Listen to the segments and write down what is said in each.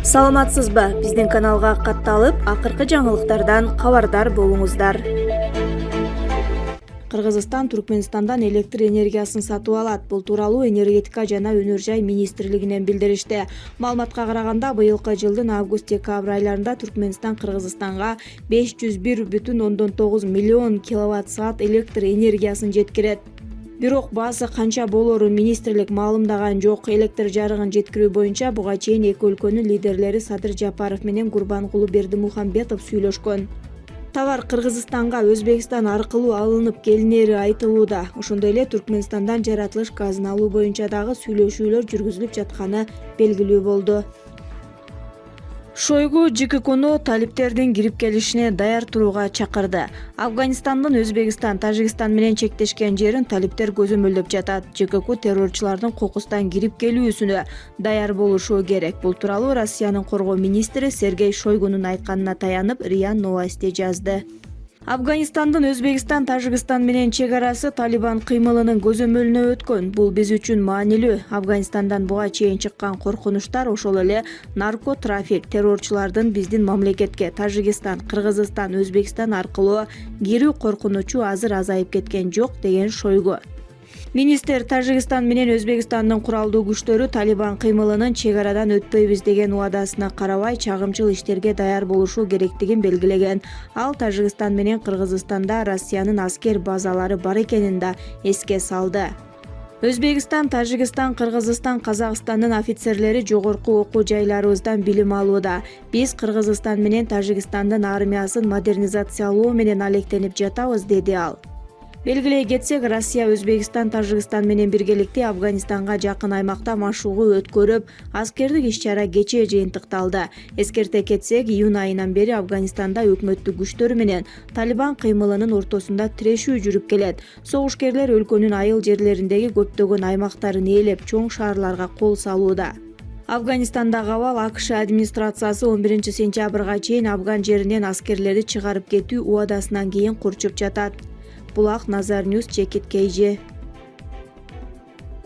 Саламатсызбы? Биздин каналга катталып, акыркы жаңылыктардан кабардар болуңуздар. Кыргызстан Түркменистандан электр энергиясын сатып алат. Бул тууралуу энергетика жана өнөр жай министрлигинен билдиришти. Маалыматка караганда, быйылкы жылдын август-декабрь айларында Түркменистан Кыргызстанга 501,9 миллион киловатт-саат электр энергиясын жеткирет. Бирок баасы канча болорун министрлик маалымдаган жок. Электр жарыгын жеткирүү боюнча буга чейин эки өлкөнүн лидерлери Садыр Жапаров менен Гурбангулы Бердимухамбетов сүйлөшкөн. Товар Кыргызстанга Өзбекстан аркылуу алынып келинери айтылууда. Ошондой эле Түркменистандан жаратылыш газын алуу боюнча дагы сүйлөшүүлөр жүргүзүлүп жатканы белгилүү болду. Шойгу ЖККну талиптердин кирип келишине даяр турууга чакырды. Афганистандын Өзбекстан, Тажикстан менен чектешкен жерин талиптер көзөмөлдөп жатат. ЖКК террорчулардын кокустан кирип келүүсүнө даяр болушу керек. Бул тууралуу Россиянын коргоо министри Сергей Шойгунун айтканына таянып РИА Новости жазды. Афганистандын Өзбекстан, Тажикстан менен чек арасы Талибан кыймылынын көзөмөлүнө өткөн. Бул биз үчүн маанилүү. Афганистандан буга чейин чыккан коркунучтар ошол эле наркотрафик, террорчулардын биздин мамлекетке Тажикстан, Кыргызстан, Өзбекстан аркылуу кирүү коркунучу азыр азайып кеткен жок, деген Шойгу. Министр Тажикстан менен Өзбекстандын куралдуу күчтөрү Талибан кыймылынын чек арадан өтпөйбүз деген убадасына карабай чагымчыл иштерге даяр болушу керектигин белгилеген. Ал Тажикстан менен Кыргызстанда Россиянын аскер базалары бар экенин да эске салды. Өзбекстан, Тажикстан, Кыргызстан, Казакстандын офицерлери жогорку окуу жайларыбыздан билим алууда. Биз Кыргызстан менен Тажикстандын армиясын модернизациялоо менен алектенип жатабыз, деди ал. Белгилей кетсек, Россия Өзбекстан, Тажикстан менен биргеликте Афганистанга жакын аймакта машыгуу өткөрүп, аскердик иш-чара кечээ жыйынтыкталды. Эскерте кетсек, июнь айынан бери Афганистанда өкмөттүк күчтөр менен Талибан кыймылынын ортосунда тирешүү жүрүп келет. Согушкерлер өлкөнүн айыл жерлериндеги көптөгөн аймактарын ээлеп, чоң шаарларга кол салууда. Афганистандагы абал АКШ администрациясы 11 сентябрга чейин Афган жеринен аскерлерди чыгарып кетүү убадасынан кийин курчуп жатат. Булак Назар Ньюс, Чекит КЖ.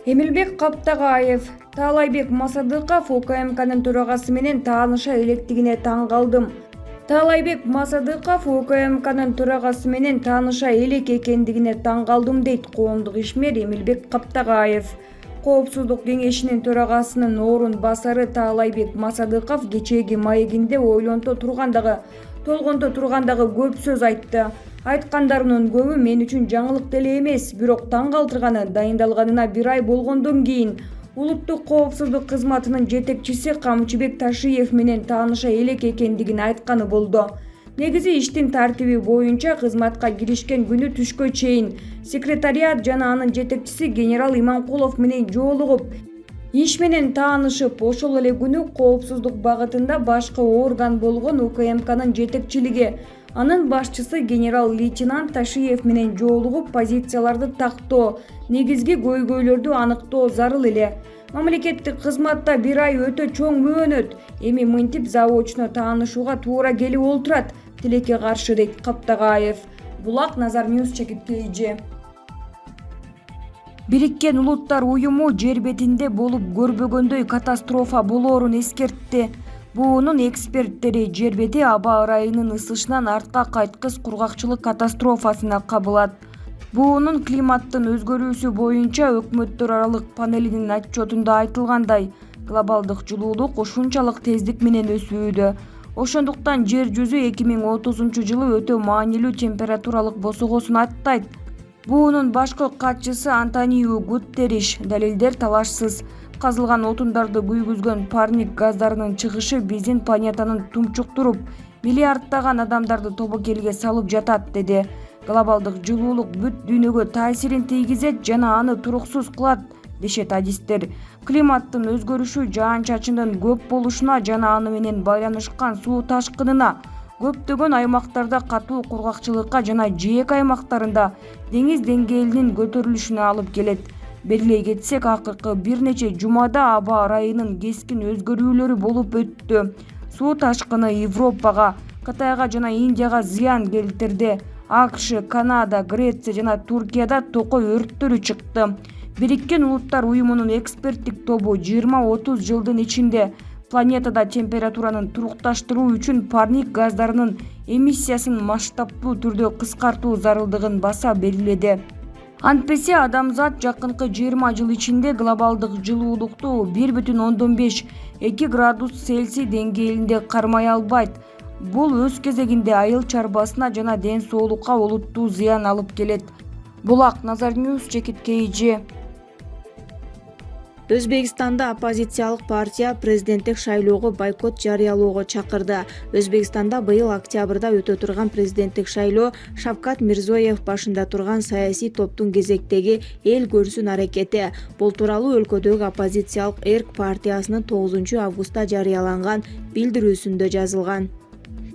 Эмилбек Каптагаев, Таалайбек Масадыков УКМКнын төрагасы менен тааныша электигине таң калдым. Таалайбек Масадыков УКМКнын төрагасы менен тааныша элек экендигине таң калдым, дейт коомдук ишмер Эмилбек Каптагаев. Коопсуздук кеңешинин төрагасынын орун басары Таалайбек Масадыков кечээги маегинде ойлонто тургандагы көп сөз айтты. Айткандарынын көбү мен үчүн жаңылык деле эмес, бирок таң калтырганы дайындалганына 1 ай болгондон кийин улуттук коопсуздук кызматынын жетекчиси Камчыбек Ташиев менен тааныша элек экендигин айтканы болду. Негизи иштин тартиби боюнча кызматка киришкен күнү түшкө чейин секретариат жана анын жетекчиси генерал Иманкулов менен жолугуп, иш менен таанышып, ошол эле күнү коопсуздук багытында башкы орган болгон УКМКнын жетекчилиги, анын башчысы генерал-лейтенант Ташиев менен жолугуп, позицияларды тактоо, негизги көйгөйлөрдү аныктоо зарыл эле. Мамлекеттик кызматта 1 ай өтө чоң мөөнөт. Эми мынтип заводчуна таанышууга туура келип олтурат. Тилекке каршы, дейт Каптагаев. Булак Назар Ньюс, Чекит КЖ. Бириккен Улуттар уюму жер бетинде болуп көрбөгөндөй катастрофа болоорун эскертти. Буунун эксперттери жер бети аба ырайынын ысышынан артка кайткыс кургакчылык катастрофасына кабылат. Буунун климаттын өзгөрүүсү боюнча өкмөттөр аралык панелинин отчетунда айтылгандай, глобалдык жылуулук ушунчалык тездик менен өсүүдө. Ошондуктан жер жүзү 2030-жылы өтө маанилүү температуралык босогосун аттайт. Буунун башкы катчысы Антонио Гуттериш далилдер талашсыз. Казылган отундарды күйгүзгөн парник газдарынын чыгышы биздин планетанын тумчуктуруп, миллиарддаган адамдарды тобокелге салып жатат, деди. Глобалдык жылуулук бүт дүйнөгө таасирин тийгизет жана аны туруксуз кылат, дешет адистер. Климаттын өзгөрүшү жаан-чачындын көп болушуна жана аны менен байланышкан суу ташкынына, көптөгөн аймактарда катуу кургакчылыкка жана жээк аймактарында деңиз деңгээлинин көтөрүлүшүнө алып келет. Белгилей кетсек, акыркы бир нече жумада аба ырайынын кескин өзгөрүүлөрү болуп өттү. Суу ташкыны Европага, Кытайга жана Индияга зыян келтирди. АКШ, Канада, Греция жана Туркияда токой өрттөрү чыкты. Бириккен Улуттар уюмунун эксперттик тобу 20-30 жылдын ичинде планетада температуранын турукташтыруу үчүн парник газдарынын эмиссиясын масштабтуу түрдө кыскартуу зарылдыгын баса белгиледи. Антпесе адамзат жакынкы 20 жыл ичинде глобалдык жылуулукту 1,5–2 градус Цельсий деңгээлинде кармай албайт. Бул өз кезегинде айыл чарбасына жана ден соолукка олуттуу зыян алып келет. Булак Назар Ньюс, Жекит KG. Өзбекстанда оппозициялык партия президенттик шайлоого бойкот жарыялоого чакырды. Өзбекстанда быйыл октябрда өтө турган президенттик шайлоо Шавкат Мирзоев башында турган саясий топтун кезектеги эл көрсүн аракети. Бул тууралуу өлкөдөгү оппозициялык ЭРК партиясынын 9 августта жарыяланган билдирүүсүндө жазылган.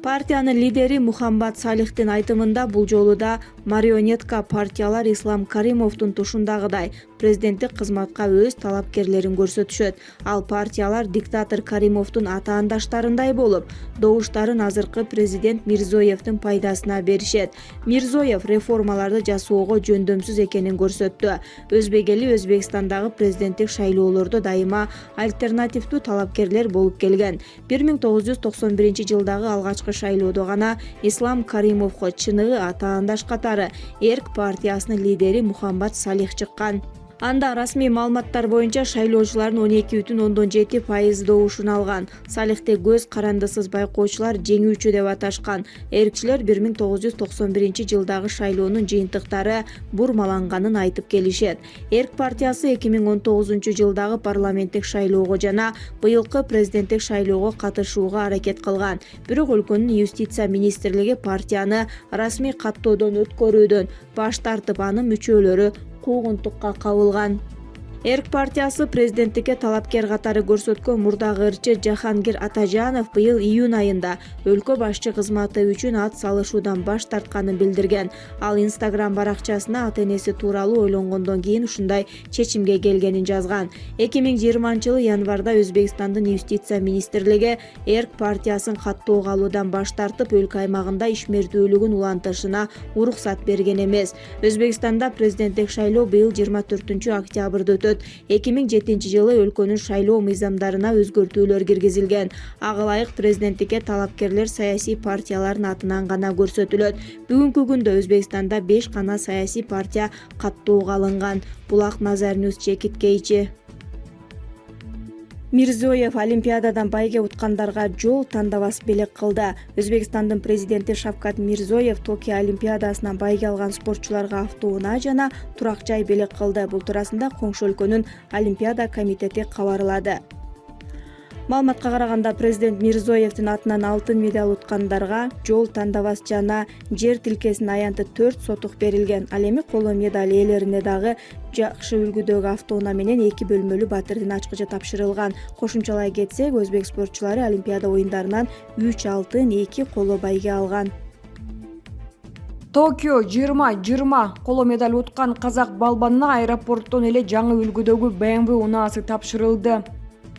Партиянын лидери Мухаммад Салихтин айтымында бул жолу да марионетка партиялар Ислам Каримовдун тушундагыдай президенттик кызматка өз талапкерлерин көрсөтүшөт. Ал партиялар диктатор Каримовдун атаандаштарындай болуп, добуштарын азыркы президент Мирзоевдин пайдасына беришет. Мирзоев реформаларды жасоого жөндөмсүз экенин көрсөттү. Өзбек эли Өзбекстандагы президенттик шайлоолордо дайыма альтернативдүү талапкерлер болуп келген. 1991-жылдагы алгачкы шайлоодо гана Ислам Каримовго чыныгы атаандаш катары ЭРК партиясынын лидери Мухаммад Салих чыккан. Анда расмий маалыматтар боюнча шайлоочулардын 12,7% добушун алган. Салихти көз карандысыз байкоочулар жеңүүчү деп аташкан. Эркчилер 1991-жылдагы шайлоонун жыйынтыктары бурмаланганын айтып келишет. ЭРК партиясы 2019-жылдагы парламенттик шайлоого жана быйылкы президенттик шайлоого катышууга аракет кылган. Бирок өлкөнүн юстиция министрлиги партияны расмий каттоодон өткөрүүдөн баш тартып, анын мүчөлөрү куугунтукка кабылган. ЭРК партиясы президенттикке талапкер катары көрсөткөн мурдагы ырчы Жахангир Атажанов быйыл июнь айында өлкө башчы кызматы үчүн ат салышуудан баш тартканын билдирген. Ал Instagram баракчасына ата-энеси тууралуу ойлонгондон кийин ушундай чечимге келгенин жазган. 2020-жылы январда Өзбекстандын юстиция министрлиги ЭРК партиясын каттоого алуудан баш тартып, өлкө аймагында ишмердүүлүгүн улантышына уруксат берген эмес. Өзбекстанда президенттик шайлоо быйыл 24 октябрда өтөт. 2007-жылы өлкөнүн шайлоо мыйзамдарына өзгөртүүлөр киргизилген. Ага ылайык президенттикке талапкерлер саясий партиялардын атынан гана көрсөтүлөт. Бүгүнкү күндө Өзбекстанда 5 гана саясий партия каттоого алынган. Булак Назар Ньюс, Жекит KG. Мирзоев Олимпиададан байге уткандарга жол тандабас белек кылды. Өзбекстандын президенти Шавкат Мирзоев Токио Олимпиадасынан байге алган спортчуларга автоунаа жана турак жай белек кылды. Бул туурасында коңшу өлкөнүн Олимпиада комитети кабарлады. Маалыматка караганда, президент Мирзоевдин атынан алтын медаль уткандарга жол тандабас жана жер тилкесин аянты 4 сотук берилген. Ал эми коло медаль ээлерине дагы жакшы үлгүдөгү автоунаа менен 2 бөлмөлүү батирдин ачкычы тапшырылган. Кошумчалай кетсек, өзбек спортчулары Олимпиада оюндарынан 3 алтын, 2 коло байге алган. Токио 2020 коло медаль уткан казак балбанына аэропорттон эле жаңы үлгүдөгү BMW унаасы тапшырылды.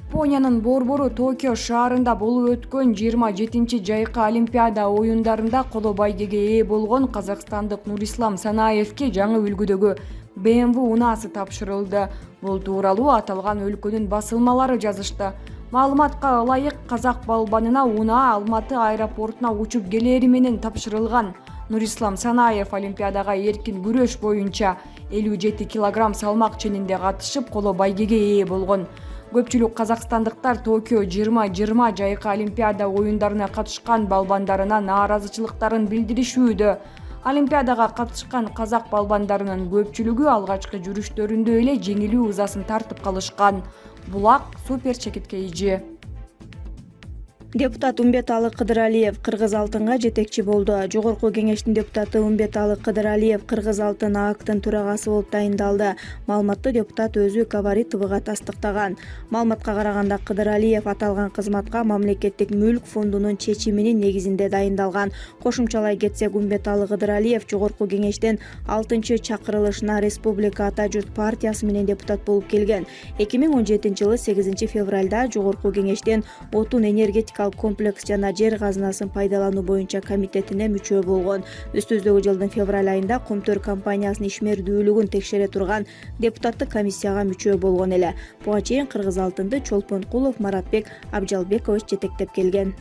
Япониянын борбору Токио шаарында болуп өткөн 27 жайкы Олимпиада оюндарында коло байгеге ээ болгон казакстандык Нурислам Санаевке жаңы үлгүдөгү BMW унаасы тапшырылды. Бул тууралуу аталган өлкөнүн басылмалары жазышты. Маалыматка ылайык, казак балбанына унаа Алматы аэропортуна учуп келери менен тапшырылган. Нурислам Санаев Олимпиадага эркин күрөш боюнча 57 кг салмак ченинде катышып, коло байгеге ээ болгон. Көпчүлүк казакстандыктар Токио 2020 жайкы Олимпиада оюндарына катышкан балбандарына нааразычылыктарын билдиришүүдө. Олимпиадага катышкан казак балбандарынын көпчүлүгү алгачкы жүрүштөрүндө эле жеңилүү ызасын тартып калышкан. Булак Супер, Жекит KG. Депутат Умбеталы Кыдыралиев кыргыз алтынга жетекчи болду. Жогорку кеңештин депутаты Умбеталы Кыдыралиев кыргыз алтын ААКтын төрагасы болуп дайындалды. Маалыматты депутат өзү Кабари ТВга тастыктаган. Маалыматка караганда, Кыдыралиев аталган кызматка мамлекеттик мүлк фондунун чечиминин негизинде дайындалган. Кошумчалай кетсек, Умбеталы Кыдыралиев жогорку кеңештин 6-чакырылышына Республика Ата журт партиясы менен депутат болуп келген. 2017-жылы 8 февралда жогорку кеңештен отун энергетика энергетикалык комплекс жана жер казынасын пайдалануу боюнча комитетине мүчө болгон. Өстүбүздөгү жылдын февраль айында Комтөр компаниясынын ишмердүүлүгүн текшере турган депутаттык комиссияга мүчө болгон эле. Буга чейин Кыргыз алтынды Чолпонкулов Маратбек Абжалбекович жетектеп келген.